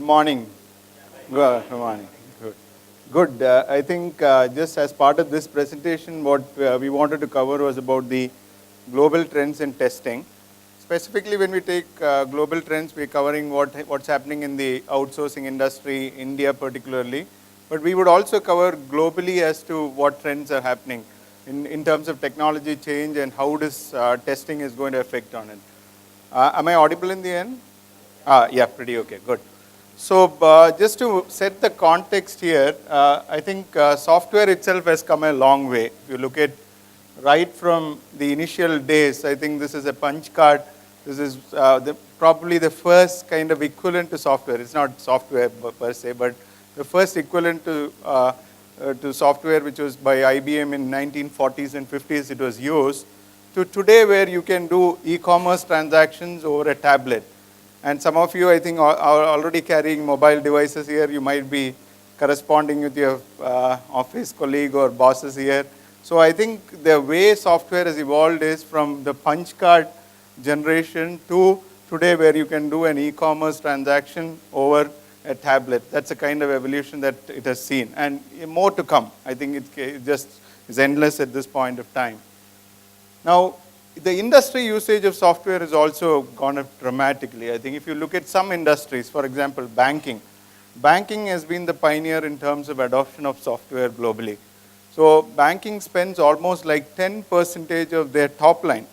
morning. Good morning. Good. Good. I think just as part of this presentation, what we wanted to cover was about the global trends in testing. Specifically, when we take global trends, we're covering what's happening in the outsourcing industry, India particularly. But we would also cover globally as to what trends are happening in terms of technology change and how this testing is going to affect on it. Am I audible in the end? Yeah, pretty okay, good. So just to set the context here, I think software itself has come a long way. If you look at right from the initial days, I think this is a punch card. This is probably the first kind of equivalent to software. It's not software per se, but the first equivalent to software, which was by IBM in 1940s and 50s, it was used, to today where you can do e-commerce transactions over a tablet. And some of you, I think, are already carrying mobile devices here. You might be corresponding with your office colleague or bosses here. So I think the way software has evolved is from the punch card generation to today where you can do an e-commerce transaction over a tablet. That's the kind of evolution that it has seen. And more to come. I think it just is endless at this point of time. Now, the industry usage of software has also gone up dramatically. I think if you look at some industries, for example, banking. Banking has been the pioneer in terms of adoption of software globally. So banking spends almost like 10% of their top line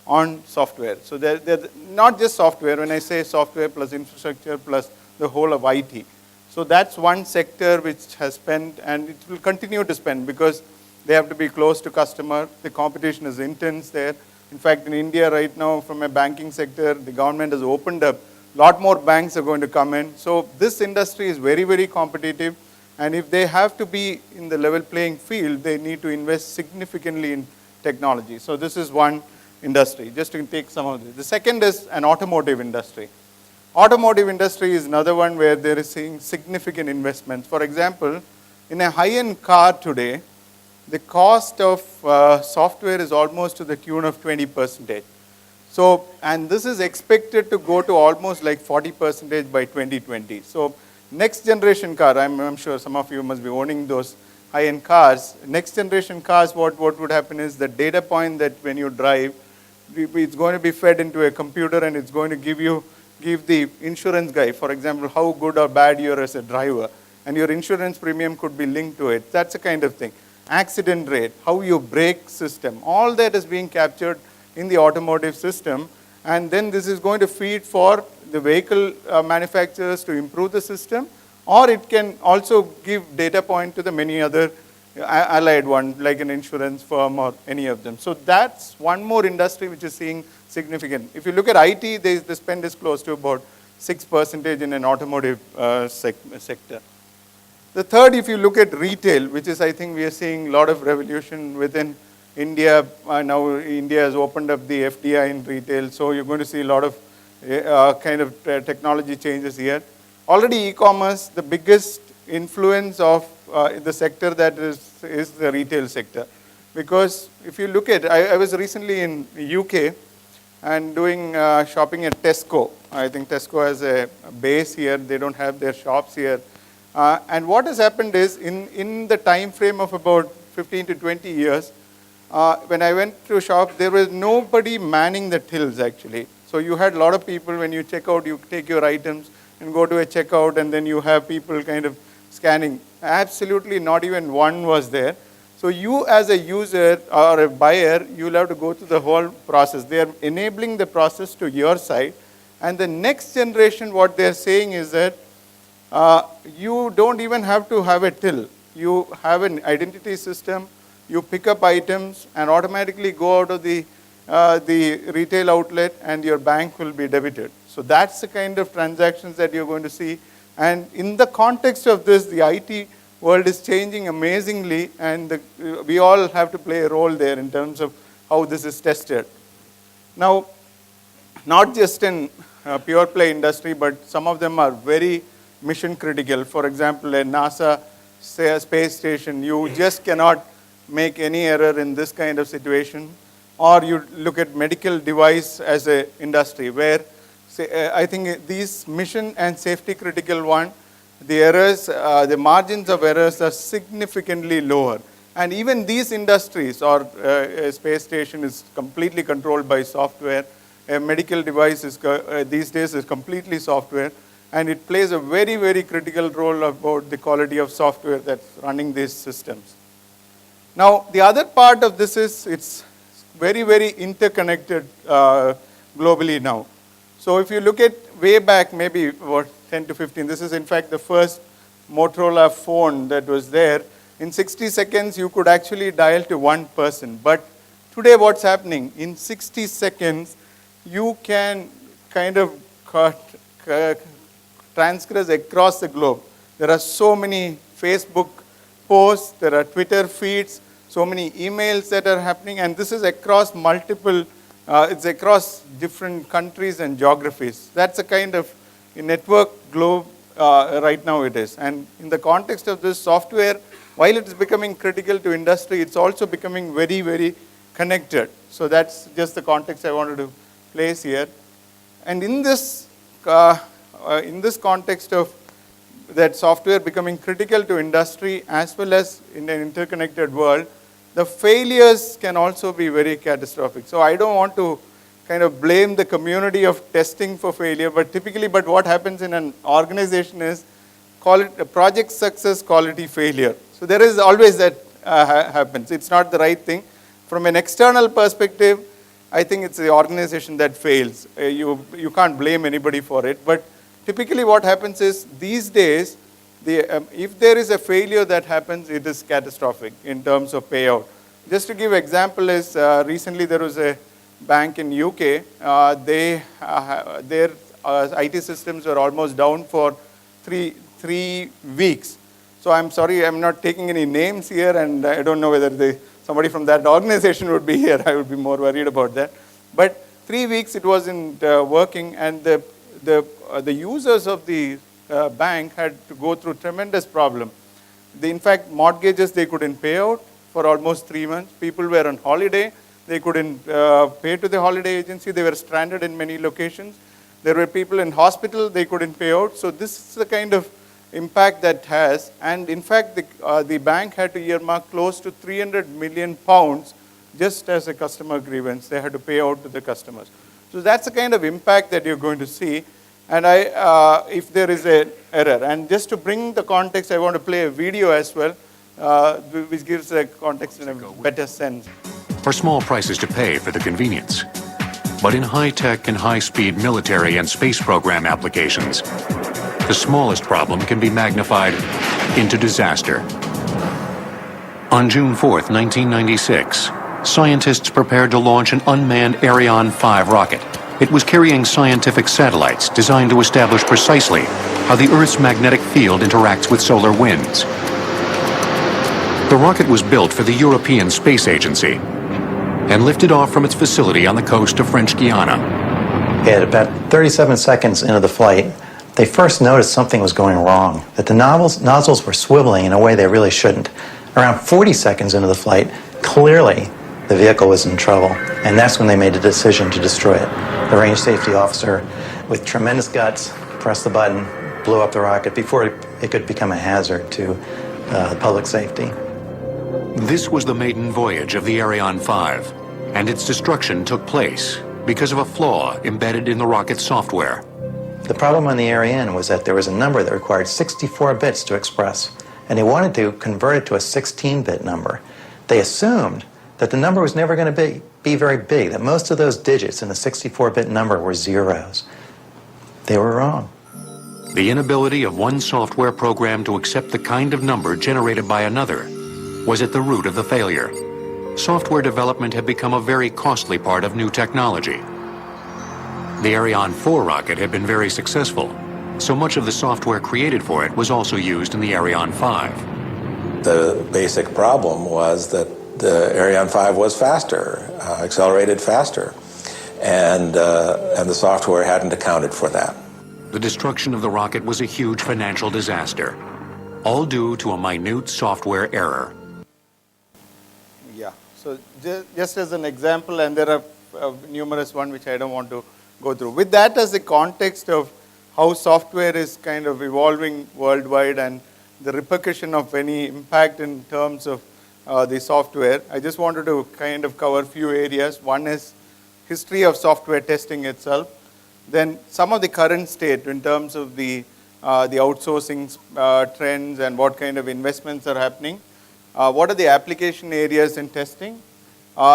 on software. So they're not just software. When I say software plus infrastructure plus the whole of IT. So that's one sector which has spent, and it will continue to spend because they have to be close to customer. The competition is intense there. In fact, in India right now, from a banking sector, the government has opened up. A lot more banks are going to come in. So this industry is very, very competitive. And if they have to be in the level playing field, they need to invest significantly in technology. So this is one industry, just to take some of this. The second is an automotive industry. Automotive industry is another one where there is seeing significant investments. For example, in a high-end car today, the cost of software is almost to the tune of 20%. So, and this is expected to go to almost like 40% by 2020. So, next generation car, I'm sure some of you must be owning those high-end cars. Next generation cars, what would happen is the data point that when you drive, it's going to be fed into a computer and it's going to give the insurance guy, for example, how good or bad you are as a driver. And your insurance premium could be linked to it. That's the kind of thing. Accident rate, how you brake system, all that is being captured in the automotive system, and then this is going to feed for the vehicle manufacturers to improve the system, or it can also give data point to the many other allied ones like an insurance firm or any of them. So that's one more industry which is seeing significant. If you look at IT, the spend is close to about 6% in an automotive sector. The third, if you look at retail, which is, I think we are seeing a lot of revolution within India. Now India has opened up the FDI in retail, so you're going to see a lot of kind of technology changes here. Already e-commerce, the biggest influence of the sector that is the retail sector. Because if you look at, I was recently in UK and doing shopping at Tesco. I think Tesco has a base here. They don't have their shops here. And what has happened is, in the time frame of about 15 to 20 years, when I went to shop, there was nobody manning the tills actually. So you had a lot of people, when you check out, you take your items and go to a checkout, and then you have people kind of scanning. Absolutely not even one was there. So you as a user or a buyer, you'll have to go through the whole process. They are enabling the process to your side. And the next generation, what they're saying is that you don't even have to have a till. You have an identity system, you pick up items and automatically go out of the retail outlet and your bank will be debited. So that's the kind of transactions that you're going to see. And in the context of this, the IT world is changing amazingly, and we all have to play a role there in terms of how this is tested. Now, not just in pure play industry, but some of them are very mission critical. For example, a NASA space station, you just cannot make any error in this kind of situation. Or you look at medical device as an industry where I think these mission and safety critical one, the errors, the margins of errors are significantly lower. And even these industries, or a space station is completely controlled by software. A medical device is these days is completely software, and it plays a very, very critical role about the quality of software that's running these systems. Now, the other part of this is it's very, very interconnected globally now. So if you look at way back, maybe about 10 to 15, this is in fact the first Motorola phone that was there. In 60 seconds, you could actually dial to one person. But today what's happening, in 60 seconds, you can kind of transgress across the globe. There are so many Facebook posts, there are Twitter feeds, so many emails that are happening, and this is across multiple, it's across different countries and geographies. That's a kind of network globe right now it is. And in the context of this software, while it is becoming critical to industry, it's also becoming very, very connected. So that's just the context I wanted to place here. And in this context of that software becoming critical to industry as well as in an interconnected world, the failures can also be very catastrophic. So I don't want to kind of blame the community of testing for failure, but typically, what happens in an organization is call it a project success, quality failure. So there is always that happens. It's not the right thing. From an external perspective, I think it's the organization that fails. You can't blame anybody for it. But typically what happens is these days, if there is a failure that happens, it is catastrophic in terms of payout. Just to give example is, recently there was a bank in UK, their IT systems were almost down for three weeks. So I'm sorry, I'm not taking any names here, and I don't know whether somebody from that organization would be here. I would be more worried about that. But 3 weeks it wasn't working, and the users of the bank had to go through tremendous problem. In fact, mortgages they couldn't pay out for almost 3 months. People were on holiday. They couldn't pay to the holiday agency. They were stranded in many locations. There were people in hospital. They couldn't pay out. So this is the kind of impact that has. And in fact, the bank had to earmark close to 300 million pounds just as a customer grievance. They had to pay out to the customers. So that's the kind of impact that you're going to see. And if there is an error. And just to bring the context, I want to play a video as well, which gives the context in a better sense. For small prices to pay for the convenience. But in high-tech and high-speed military and space program applications, the smallest problem can be magnified into disaster. On June 4th, 1996, scientists prepared to launch an unmanned Ariane 5 rocket. It was carrying scientific satellites designed to establish precisely how the Earth's magnetic field interacts with solar winds. The rocket was built for the European Space Agency and lifted off from its facility on the coast of French Guiana. At about 37 seconds into the flight, they first noticed something was going wrong, that the nozzles were swiveling in a way they really shouldn't. Around 40 seconds into the flight, clearly the vehicle was in trouble, and that's when they made the decision to destroy it. The range safety officer, with tremendous guts, pressed the button, blew up the rocket before it could become a hazard to public safety. This was the maiden voyage of the Ariane 5, and its destruction took place because of a flaw embedded in the rocket's software. The problem on the Ariane was that there was a number that required 64 bits to express, and they wanted to convert it to a 16-bit number. They assumed that the number was never going to be very big, that most of those digits in the 64-bit number were zeros. They were wrong. The inability of one software program to accept the kind of number generated by another was at the root of the failure. Software development had become a very costly part of new technology. The Ariane 4 rocket had been very successful, so much of the software created for it was also used in the Ariane 5. The basic problem was that the Ariane 5 was faster, accelerated faster, and the software hadn't accounted for that. The destruction of the rocket was a huge financial disaster, all due to a minute software error. Yeah, so just as an example, and there are numerous ones which I don't want to go through. With that as the context of how software is kind of evolving worldwide and the repercussion of any impact in terms of the software, I just wanted to kind of cover a few areas. One is history of software testing itself, then some of the current state in terms of the outsourcing trends and what kind of investments are happening, what are the application areas in testing,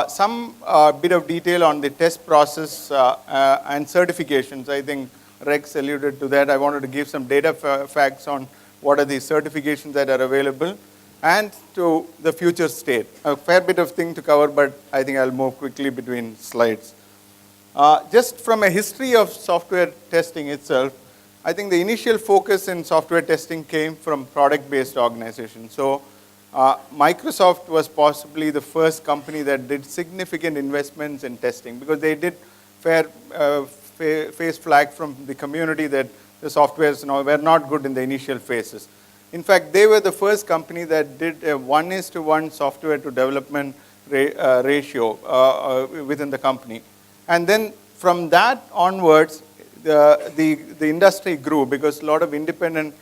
some bit of detail on the test process and certifications. I think Rex alluded to that. I wanted to give some data facts on what are the certifications that are available and to the future state. A fair bit of thing to cover, but I think I'll move quickly between slides. Just from a history of software testing itself, I think the initial focus in software testing came from product-based organizations. So Microsoft was possibly the first company that did significant investments in testing because they did face flag from the community that the softwares were not good in the initial phases. In fact, they were the first company that did a 1:1 software to development ratio within the company. And then from that onwards, the industry grew because a lot of independent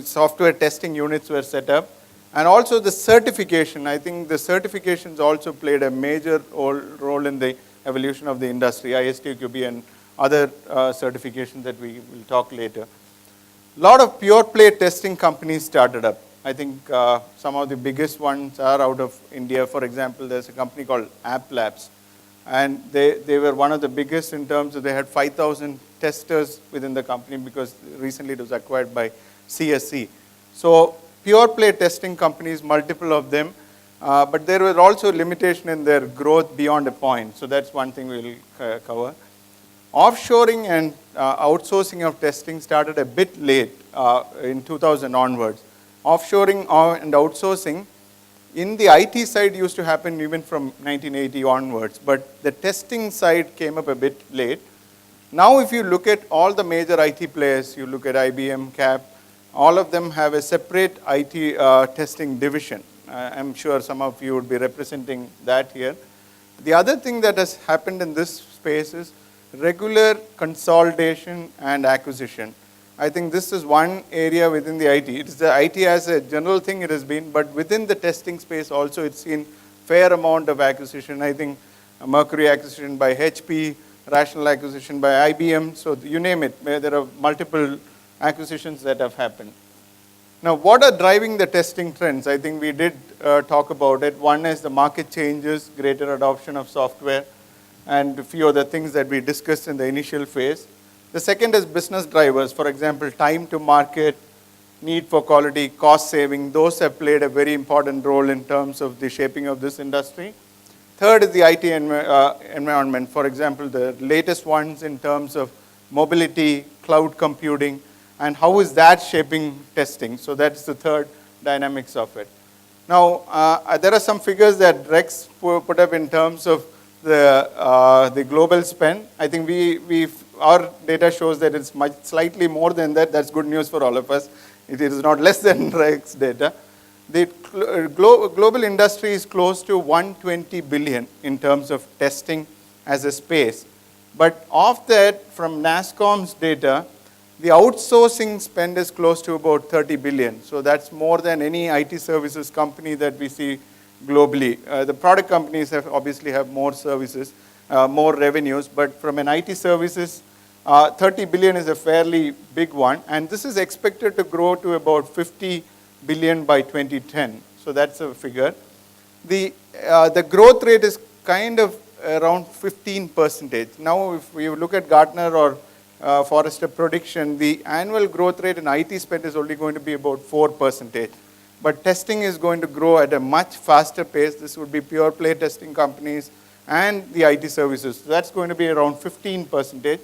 software testing units were set up. And also the certification, I think the certifications also played a major role in the evolution of the industry, ISTQB and other certifications that we will talk later. A lot of pure play testing companies started up. I think some of the biggest ones are out of India. For example, there's a company called App Labs. And they were one of the biggest in terms of they had 5,000 testers within the company because recently it was acquired by CSC. So pure play testing companies, multiple of them, but there were also limitation in their growth beyond a point. So that's one thing we'll cover. Offshoring and outsourcing of testing started a bit late in 2000 onwards. Offshoring and outsourcing in the IT side used to happen even from 1980 onwards, but the testing side came up a bit late. Now if you look at all the major IT players, you look at IBM, CAP, all of them have a separate IT testing division. I'm sure some of you would be representing that here. The other thing that has happened in this space is regular consolidation and acquisition. I think this is one area within the IT. It is the IT as a general thing it has been, but within the testing space also it's seen fair amount of acquisition. I think Mercury acquisition by HP, Rational acquisition by IBM, so you name it. There are multiple acquisitions that have happened. Now, what are driving the testing trends? I think we did talk about it. One is the market changes, greater adoption of software, and a few other things that we discussed in the initial phase. The second is business drivers. For example, time to market, need for quality, cost saving. Those have played a very important role in terms of the shaping of this industry. Third is the IT environment. For example, the latest ones in terms of mobility, cloud computing, and how is that shaping testing. So that's the third dynamics of it. Now, there are some figures that Rex put up in terms of the global spend. I think our data shows that it's slightly more than that. That's good news for all of us. It is not less than Rex data. The global industry is close to 120 billion in terms of testing as a space. But of that, from NASSCOM's data, the outsourcing spend is close to about 30 billion. So that's more than any IT services company that we see globally. The product companies obviously have more services, more revenues, but from an IT services, 30 billion is a fairly big one, and this is expected to grow to about 50 billion by 2010. So that's a figure. The growth rate is kind of around 15%. Now, if we look at Gartner or Forrester prediction, the annual growth rate in IT spend is only going to be about 4%. But testing is going to grow at a much faster pace. This would be pure play testing companies and the IT services. So that's going to be around 15%.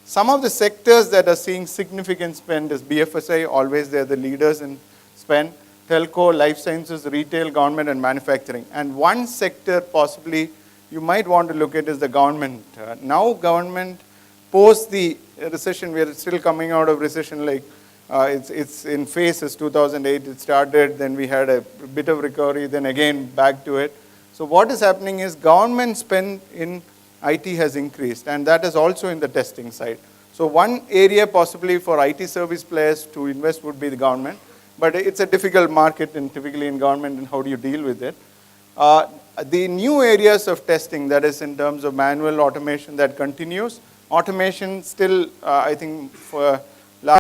Some of the sectors that are seeing significant spend is BFSI, always they're the leaders in spend, telco, life sciences, retail, government, and manufacturing. And one sector possibly you might want to look at is the government. Now government, post the recession, we are still coming out of recession, like it's in phases. 2008 it started, then we had a bit of recovery, then again back to it. So what is happening is government spend in IT has increased, and that is also in the testing side. So one area possibly for IT service players to invest would be the government, but it's a difficult market, and typically in government, and how do you deal with it? The new areas of testing, that is in terms of manual automation, that continues. Automation still, I think, for